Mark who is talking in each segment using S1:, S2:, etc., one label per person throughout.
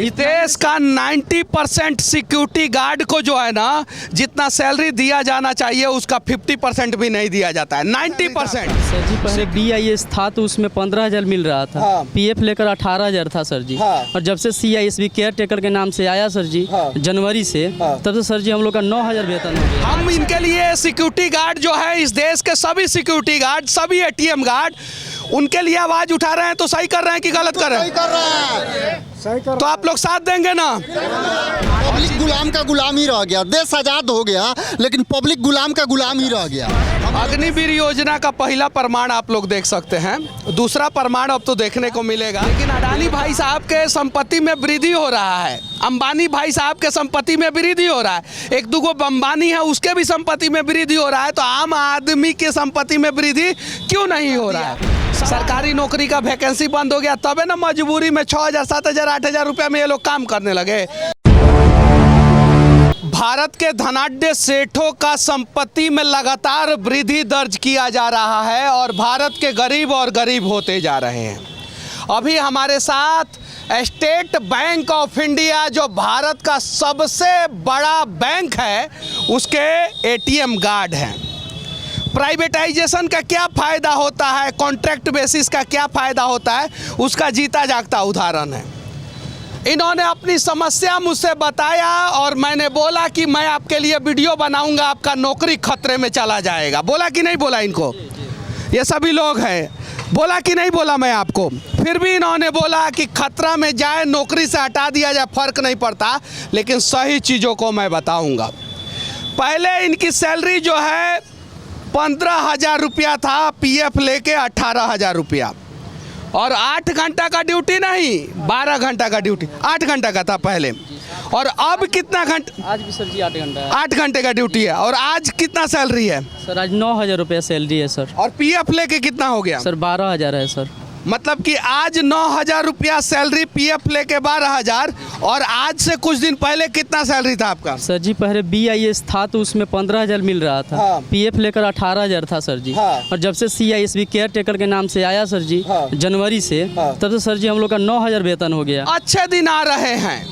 S1: इस देश का 90% सिक्योरिटी गार्ड को जो है ना, जितना सैलरी दिया जाना चाहिए उसका 50% भी नहीं दिया जाता है। 90%।
S2: सर जी पहले BIS था तो उसमें 15,000 मिल रहा था।
S1: हाँ।
S2: PF लेकर 18,000 था सर जी।
S1: हाँ।
S2: और जब से CISB केयर टेकर के नाम से आया सर जी,
S1: हाँ।
S2: जनवरी से, तब से सर जी हम लोग का 9,000 वेतन हो गया।
S1: हम इनके लिए सिक्योरिटी गार्ड जो है, इस देश के सभी सिक्योरिटी गार्ड, सभी ATM गार्ड, उनके लिए आवाज उठा रहे हैं। तो सही कर रहे हैं कि गलत कर रहे हैं? तो आप लोग साथ देंगे ना?
S3: पब्लिक गुलाम का गुलाम ही रह गया। देश आजाद हो गया लेकिन पब्लिक गुलाम का गुलाम ही रह गया।
S1: अग्निवीर योजना का पहला प्रमाण आप लोग देख सकते हैं, दूसरा प्रमाण अब तो देखने को मिलेगा। लेकिन अडानी भाई साहब के संपत्ति में वृद्धि हो रहा है, अंबानी भाई साहब के संपत्ति में वृद्धि हो रहा है, एक दूगो अंबानी है उसके भी संपत्ति में वृद्धि हो रहा है। तो आम आदमी के संपत्ति में वृद्धि क्यों नहीं हो रहा है? सरकारी नौकरी का वैकेंसी बंद हो गया, तबे ना मजबूरी में 6,000, 7,000, 8,000 रुपये में ये लोग काम करने लगे। भारत के धनाढ्य सेठों का संपत्ति में लगातार वृद्धि दर्ज किया जा रहा है और भारत के गरीब और गरीब होते जा रहे हैं। अभी हमारे साथ स्टेट बैंक ऑफ इंडिया, जो भारत का सबसे बड़ा बैंक है, उसके ATM गार्ड हैं। प्राइवेटाइजेशन का क्या फ़ायदा होता है, कॉन्ट्रैक्ट बेसिस का क्या फ़ायदा होता है, उसका जीता जागता उदाहरण है। इन्होंने अपनी समस्या मुझसे बताया और मैंने बोला कि मैं आपके लिए वीडियो बनाऊंगा, आपका नौकरी खतरे में चला जाएगा। बोला कि नहीं बोला इनको? ये सभी लोग हैं, बोला कि नहीं बोला मैं आपको? फिर भी इन्होंने बोला कि खतरा में जाए, नौकरी से हटा दिया जाए, फ़र्क नहीं पड़ता, लेकिन सही चीज़ों को मैं बताऊंगा। पहले इनकी सैलरी जो है 15,000 रुपया था, PF लेके 18,000 रुपया, और 8 घंटा का ड्यूटी नहीं, 12 घंटा का ड्यूटी, 8 घंटा का था पहले। और अब कितना घंटा?
S2: आज भी सर जी 8 घंटा है।
S1: 8 घंटे का ड्यूटी है। और आज कितना सैलरी है?
S2: सर आज 9,000 रुपया सैलरी है सर।
S1: और PF लेके कितना हो गया?
S2: सर 12,000 है सर।
S1: मतलब कि आज 9,000 रुपया सैलरी, PF लेके 12,000। और आज से कुछ दिन पहले कितना सैलरी था आपका?
S2: सर जी पहले BIS था तो उसमें 15,000 मिल रहा था।
S1: हाँ।
S2: PF लेकर 18,000 था सर जी।
S1: हाँ।
S2: और जब से CISB केयर टेकर के नाम से आया सर जी,
S1: हाँ।
S2: जनवरी से, तब से सर जी हम लोग का 9,000 वेतन हो गया।
S1: अच्छे दिन आ रहे हैं,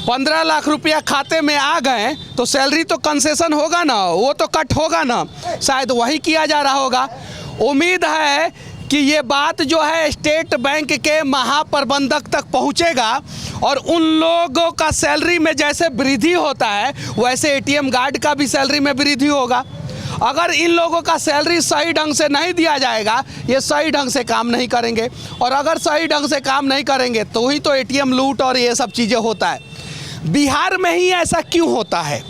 S1: 15 लाख रुपया खाते में आ गए तो सैलरी तो कंसेशन होगा ना, वो तो कट होगा ना, शायद वही किया जा रहा होगा। उम्मीद है कि ये बात जो है स्टेट बैंक के महाप्रबंधक तक पहुंचेगा और उन लोगों का सैलरी में जैसे वृद्धि होता है वैसे ATM गार्ड का भी सैलरी में वृद्धि होगा। अगर इन लोगों का सैलरी सही ढंग से नहीं दिया जाएगा, ये सही ढंग से काम नहीं करेंगे, और अगर सही ढंग से काम नहीं करेंगे तो ही तो ATM लूट और ये सब चीज़ें होता है। बिहार में ही ऐसा क्यों होता है?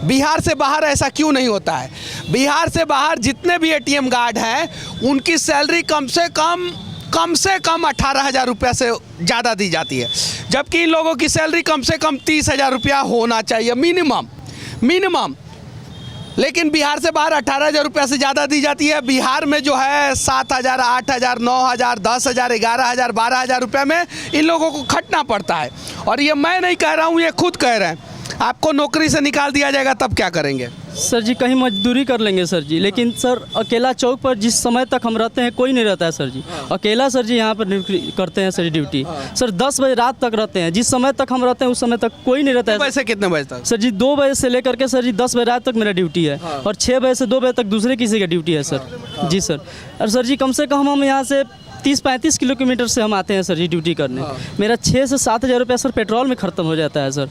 S1: बिहार से बाहर ऐसा क्यों नहीं होता है? बिहार से बाहर जितने भी ATM गार्ड हैं उनकी सैलरी कम से कम 18,000 रुपया से ज़्यादा दी जाती है, जबकि इन लोगों की सैलरी कम से कम 30,000 रुपया होना चाहिए मिनिमम। लेकिन बिहार से बाहर 18,000 रुपया से ज़्यादा दी जाती है। बिहार में जो है 7,000, 8,000, 9,000, 10,000, 11,000, 12,000 रुपये में इन लोगों को खटना पड़ता है। और ये मैं नहीं कह रहा हूँ, ये खुद कह रहे हैं। आपको नौकरी से निकाल दिया जाएगा तब क्या करेंगे?
S2: सर जी कहीं मजदूरी कर लेंगे सर जी, लेकिन सर अकेला चौक पर जिस समय तक हम रहते हैं कोई नहीं रहता है सर जी। अकेला सर जी यहाँ पर करते हैं सर जी ड्यूटी। सर 10 बजे रात तक रहते हैं, जिस समय तक हम रहते हैं उस समय तक कोई नहीं रहता है।
S1: वैसे कितने बजे तक?
S2: सर जी 2 बजे से लेकर के सर जी 10 बजे रात तक मेरा ड्यूटी है। और 6 बजे से 2 बजे तक दूसरे किसी का ड्यूटी है सर जी। सर और सर जी कम से कम हम यहाँ से 30-35 किलोमीटर से हम आते हैं सर जी ड्यूटी करने। मेरा 6 से 7,000 रुपया सर पेट्रोल में ख़त्म हो जाता है सर।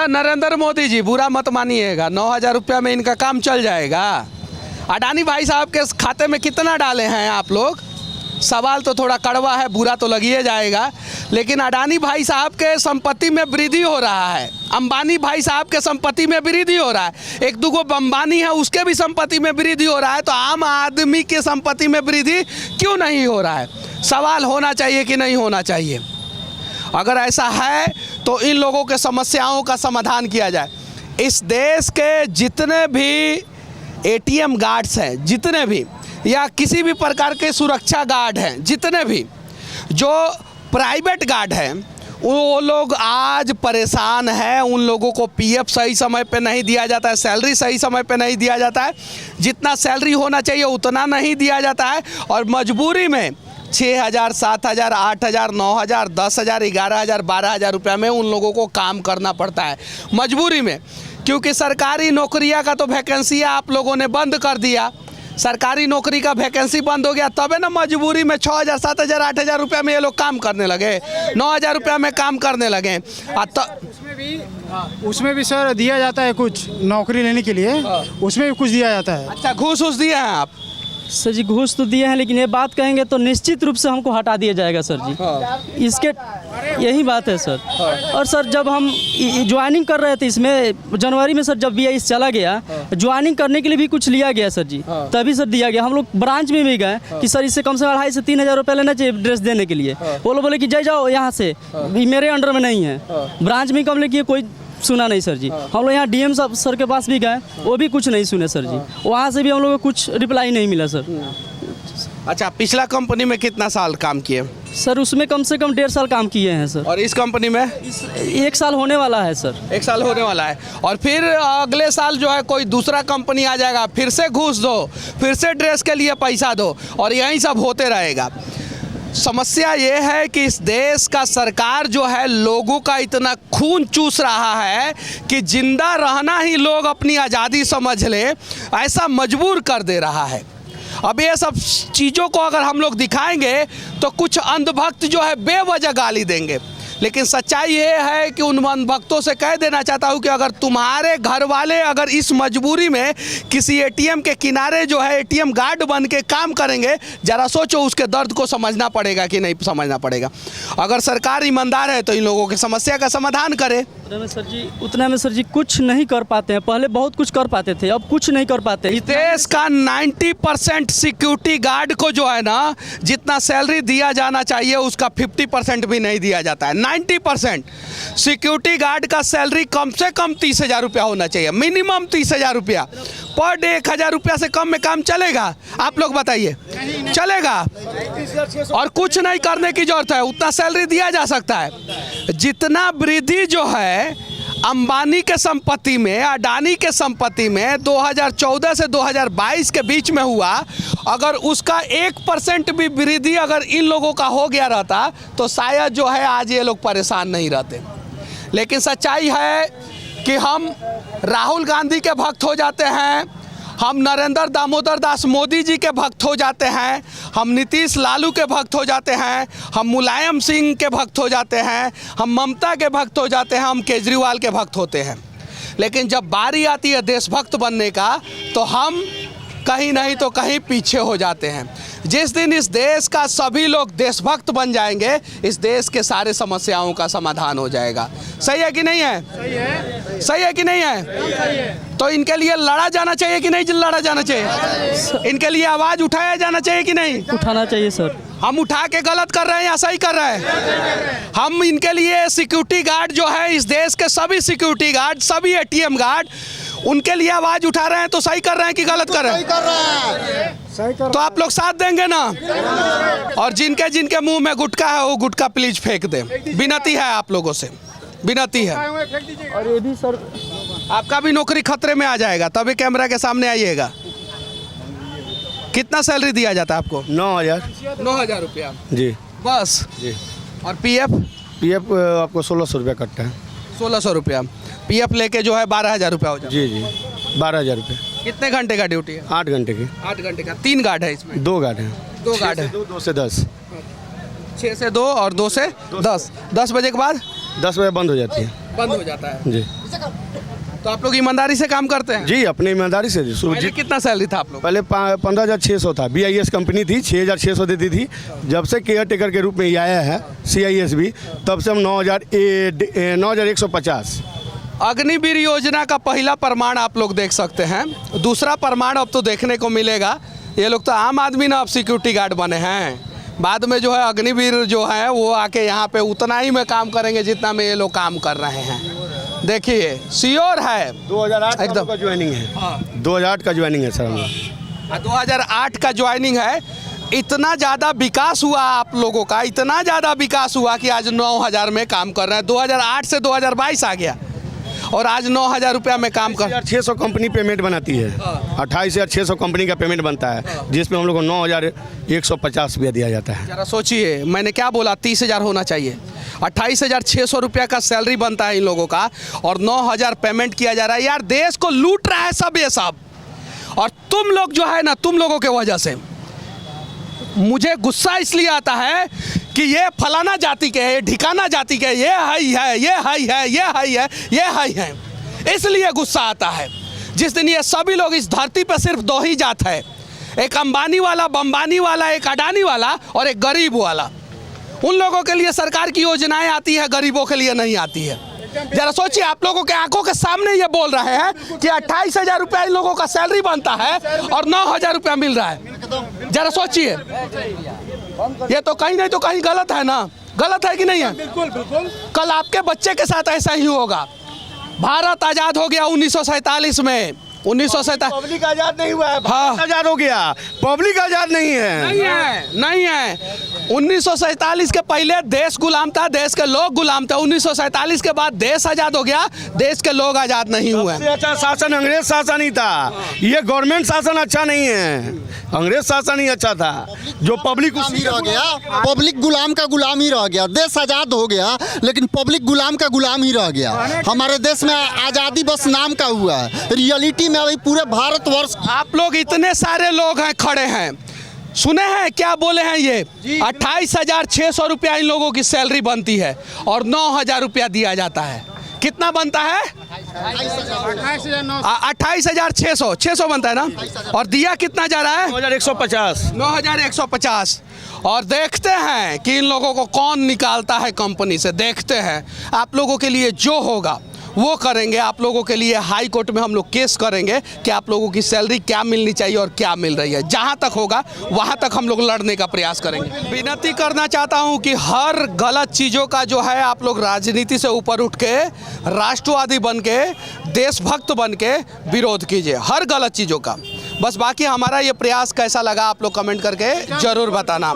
S1: नरेंद्र मोदी जी बुरा मत मानिएगा, 9,000 रुपया में इनका काम चल जाएगा। अडानी भाई साहब के खाते में कितना डाले हैं आप लोग? सवाल तो थोड़ा कड़वा है, बुरा तो लग ही जाएगा, लेकिन अडानी भाई साहब के संपत्ति में वृद्धि हो रहा है, अंबानी भाई साहब के संपत्ति में वृद्धि हो रहा है, एक दूगो अंबानी है उसके भी संपत्ति में वृद्धि हो रहा है। तो आम आदमी के संपत्ति में वृद्धि क्यों नहीं हो रहा है? सवाल होना चाहिए कि नहीं होना चाहिए? अगर ऐसा है तो इन लोगों के समस्याओं का समाधान किया जाए। इस देश के जितने भी ATM गार्ड्स हैं, जितने भी, या किसी भी प्रकार के सुरक्षा गार्ड हैं, जितने भी जो प्राइवेट गार्ड हैं, वो लोग आज परेशान हैं। उन लोगों को PF सही समय पे नहीं दिया जाता है, सैलरी सही समय पे नहीं दिया जाता है, जितना सैलरी होना चाहिए उतना नहीं दिया जाता है, और मजबूरी में 6,000, 7,000, 8,000, 9,000, 10,000, 11,000, 12,000 रुपया में उन लोगों को काम करना पड़ता है मजबूरी में, क्योंकि सरकारी नौकरियां का तो वैकेंसियाँ आप लोगों ने बंद कर दिया। सरकारी नौकरी का वैकेंसी बंद हो गया, तबे ना मजबूरी में 6,000, 7,000, 8,000 रुपया में ये लोग काम करने लगे, 9,000 रुपया में काम करने लगे।
S4: उसमें भी सर दिया जाता है कुछ नौकरी लेने के लिए, उसमें भी कुछ दिया जाता है।
S1: अच्छा, घूस दिए हैं आप?
S2: सर जी घूस तो दिए हैं, लेकिन ये बात कहेंगे तो निश्चित रूप से हमको हटा दिया जाएगा सर जी। इसके यही बात है सर। और सर जब हम ज्वाइनिंग कर रहे थे इसमें जनवरी में सर, जब BIS चला गया, ज्वाइनिंग करने के लिए भी कुछ लिया गया सर जी, तभी सर दिया गया। हम लोग ब्रांच में भी गए कि सर इससे कम से कम 2,500 से 3,000 रुपये लेना चाहिए ड्रेस देने के लिए। वो लोग बोले कि जाओ यहाँ से, मेरे अंडर में नहीं है। ब्रांच में कम लेकिन कोई सुना नहीं सर जी। हम लोग यहाँ DM सर के पास भी गए, वो भी कुछ नहीं सुने सर जी। वहाँ से भी हम लोग को कुछ रिप्लाई नहीं मिला सर।
S1: अच्छा, पिछला कंपनी में कितना साल काम किए?
S2: सर उसमें कम से कम 1.5 साल काम किए हैं सर।
S1: और इस कंपनी में
S2: 1 साल होने वाला है सर।
S1: 1 साल होने वाला है। और फिर अगले साल जो है कोई दूसरा कंपनी आ जाएगा, फिर से घूस दो, फिर से ड्रेस के लिए पैसा दो, और यही सब होते रहेगा। समस्या ये है कि इस देश का सरकार जो है लोगों का इतना खून चूस रहा है कि जिंदा रहना ही लोग अपनी आज़ादी समझ ले, ऐसा मजबूर कर दे रहा है। अब ये सब चीज़ों को अगर हम लोग दिखाएंगे तो कुछ अंधभक्त जो है बेवजह गाली देंगे, लेकिन सच्चाई ये है कि उन अंधभक्तों से कह देना चाहता हूँ कि अगर तुम्हारे घर वाले अगर इस मजबूरी में किसी ATM के किनारे जो है ATM गार्ड बन के काम करेंगे, ज़रा सोचो उसके दर्द को समझना पड़ेगा कि नहीं समझना पड़ेगा। अगर सरकार ईमानदार है तो इन लोगों की समस्या का समाधान करे।
S2: उतना में सर जी कुछ नहीं कर पाते हैं। पहले बहुत कुछ कर पाते थे, अब कुछ नहीं कर पाते।
S1: इस देश का 90% सिक्योरिटी गार्ड को जो है ना, जितना सैलरी दिया जाना चाहिए उसका 50% भी नहीं दिया जाता है। 90% सिक्योरिटी गार्ड का सैलरी कम से कम 30,000 रुपया होना चाहिए, मिनिमम 30,000 रुपया पर डे। 1,000 रुपया से कम में काम चलेगा? आप लोग बताइए, चलेगा? और कुछ नहीं करने की जरूरत है, उतना सैलरी दिया जा सकता है। जितना वृद्धि जो है अंबानी के संपत्ति में, अडानी के संपत्ति में 2014 से 2022 के बीच में हुआ, अगर उसका 1% भी वृद्धि अगर इन लोगों का हो गया रहता तो शायद जो है आज ये लोग परेशान नहीं रहते। लेकिन सच्चाई है कि हम राहुल गांधी के भक्त हो जाते हैं, हम नरेंद्र दामोदर दास मोदी जी के भक्त हो जाते हैं, हम नीतीश लालू के भक्त हो जाते हैं, हम मुलायम सिंह के भक्त हो जाते हैं, हम ममता के भक्त हो जाते हैं, हम केजरीवाल के भक्त होते हैं। लेकिन जब बारी आती है देशभक्त बनने का तो हम कहीं नहीं तो कहीं पीछे हो जाते हैं। जिस दिन इस देश का सभी लोग देशभक्त बन जाएंगे, इस देश के सारे समस्याओं का समाधान हो जाएगा। सही है कि नहीं है? सही है। सही है कि नहीं है? सही है। तो इनके लिए लड़ा जाना चाहिए कि नहीं लड़ा जाना चाहिए? इनके लिए आवाज़ उठाया जाना चाहिए कि नहीं?
S2: उठाना चाहिए सर।
S1: हम उठा के गलत कर रहे हैं या सही कर रहे हैं? हम इनके लिए सिक्योरिटी गार्ड जो है, इस देश के सभी सिक्योरिटी गार्ड, सभी ATM गार्ड, उनके लिए आवाज़ उठा रहे हैं तो सही कर रहे हैं कि गलत कर रहे हैं? तो आप लोग साथ देंगे ना? और जिनके जिनके मुंह में गुटखा है वो गुटखा प्लीज फेंक दें। विनती है आप लोगों से, विनती है।
S2: और ये भी सर,
S1: आपका भी नौकरी खतरे में आ जाएगा, तभी कैमरा के सामने आइएगा। कितना सैलरी दिया जाता है आपको?
S5: 9,000
S1: रुपया
S5: जी
S1: बस
S5: जी।
S1: और PF?
S5: PF आपको 1,600 रुपया कटता है।
S1: 1,600 रुपया PF लेके जो है 12,000 रुपया हो जाता है।
S5: जी जी, 12,000 रुपये।
S1: कितने घंटे का ड्यूटी है?
S5: 8 घंटे की।
S1: 8 घंटे का। 3 गार्ड है इसमें?
S5: 2 गार्ड हैं।
S1: 2 गार्ड है।
S5: 2 से 10।
S1: 6 से 2 और 2 से 10। 10 बजे के बाद
S5: 10 बजे बंद हो जाती है।
S1: बंद हो जाता है
S5: जी।
S1: तो आप लोग ईमानदारी से काम करते हैं?
S5: जी, अपनी ईमानदारी से जी।
S1: पहले कितना सैलरी था आप लोग?
S5: पहले 15,600 था। BIS कंपनी थी, 6,600 देती थी। जब से केयर टेकर के रूप में ये आया है CIS भी, तब से हम 9,150।
S1: अग्निवीर योजना का पहला प्रमाण आप लोग देख सकते हैं। दूसरा प्रमाण अब तो देखने को मिलेगा। ये लोग तो आम आदमी ना अब सिक्योरिटी गार्ड बने हैं। बाद में जो है अग्निवीर जो है वो आके यहाँ पे उतना ही में काम करेंगे जितना में ये लोग काम कर रहे हैं। देखिए श्योर है
S5: 2008
S1: एकदम
S5: का ज्वाइनिंग है।
S1: हाँ।
S5: 2008 का ज्वाइनिंग है सर हमारा।
S1: 2008 का ज्वाइनिंग है। इतना ज़्यादा विकास हुआ आप लोगों का, इतना ज़्यादा विकास हुआ कि आज 9,000 में काम कर रहे हैं। 2008 से 2022 आ गया और आज 9,000 रुपया में काम कर
S5: 600 कंपनी पेमेंट बनाती है। 28,600 कंपनी का पेमेंट बनता है, जिसमें हम लोग को 9,150 रुपया दिया जाता है।
S1: जरा सोचिए, मैंने क्या बोला, 30,000 होना चाहिए। 28,600 रुपया का सैलरी बनता है इन लोगों का और 9,000 पेमेंट किया जा रहा है। यार देश को लूट रहा है सब ये सब, और तुम लोग जो है ना, तुम लोगों के वजह से मुझे गुस्सा इसलिए आता है कि ये फलाना जाति के है, ढिकाना जाति के, ये हाई है, ये हाई है, ये हाई है, ये हाई है, इसलिए गुस्सा आता है। जिस दिन ये सभी लोग इस धरती पर सिर्फ दो ही जात है, एक अंबानी वाला, बम्बानी वाला, एक अडानी वाला और एक गरीब वाला। उन लोगों के लिए सरकार की योजनाएं आती है, गरीबों के लिए नहीं आती है। जरा सोचिए, आप लोगों के आंखों के सामने ये बोल रहे हैं कि 28,000 रुपया इन लोगों का सैलरी बनता है और 9,000 रुपया मिल रहा है। जरा सोचिए, ये तो कहीं नहीं तो कहीं गलत है ना, गलत है कि नहीं है?
S4: बिल्कुल बिल्कुल।
S1: कल आपके बच्चे के साथ ऐसा ही होगा। भारत आज़ाद हो गया 1947 में, 1947।
S5: पब्लिक आजाद नहीं हुआ है,
S1: हाँ।
S5: आजाद हो गया, पब्लिक आजाद नहीं है।
S1: नहीं है। 1947 के पहले देश गुलाम था, देश के लोग गुलाम थे। 1947 के बाद देश आज़ाद हो गया, देश के लोग आज़ाद नहीं हुए।
S5: सबसे अच्छा शासन अंग्रेज शासन ही था, ये गवर्नमेंट शासन अच्छा नहीं है। अंग्रेज शासन ही अच्छा था, जो पब्लिक
S3: गुलामी रह गया, पब्लिक गुलाम का गुलाम ही रह गया। देश आज़ाद हो गया लेकिन पब्लिक गुलाम का गुलाम ही रह गया। हमारे देश में आज़ादी बस नाम का हुआ है, रियलिटी में अभी पूरे भारतवर्ष।
S1: आप लोग इतने सारे लोग हैं, खड़े हैं, सुने हैं क्या बोले हैं ये? 28,600 रुपया इन लोगों की सैलरी बनती है और 9,000 रुपया दिया जाता है। कितना बनता है? 28,600 बनता है ना, और दिया कितना जा रहा है?
S5: 9,150।
S1: 9,150। और देखते हैं कि इन लोगों को कौन निकालता है कंपनी से। देखते हैं, आप लोगों के लिए जो होगा वो करेंगे। आप लोगों के लिए हाई कोर्ट में हम लोग केस करेंगे कि आप लोगों की सैलरी क्या मिलनी चाहिए और क्या मिल रही है। जहां तक होगा वहां तक हम लोग लड़ने का प्रयास करेंगे। विनती करना चाहता हूं कि हर गलत चीज़ों का जो है, आप लोग राजनीति से ऊपर उठ के, राष्ट्रवादी बन के, देशभक्त बन के विरोध कीजिए हर गलत चीज़ों का। बस बाकी हमारा ये प्रयास कैसा लगा आप लोग कमेंट करके ज़रूर बताना,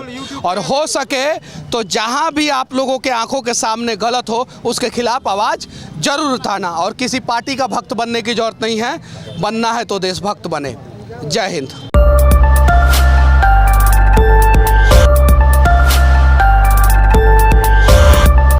S1: और हो सके तो जहां भी आप लोगों के आंखों के सामने गलत हो उसके खिलाफ आवाज़ जरूर उठाना। और किसी पार्टी का भक्त बनने की ज़रूरत नहीं है, बनना है तो देशभक्त बने। जय हिंद।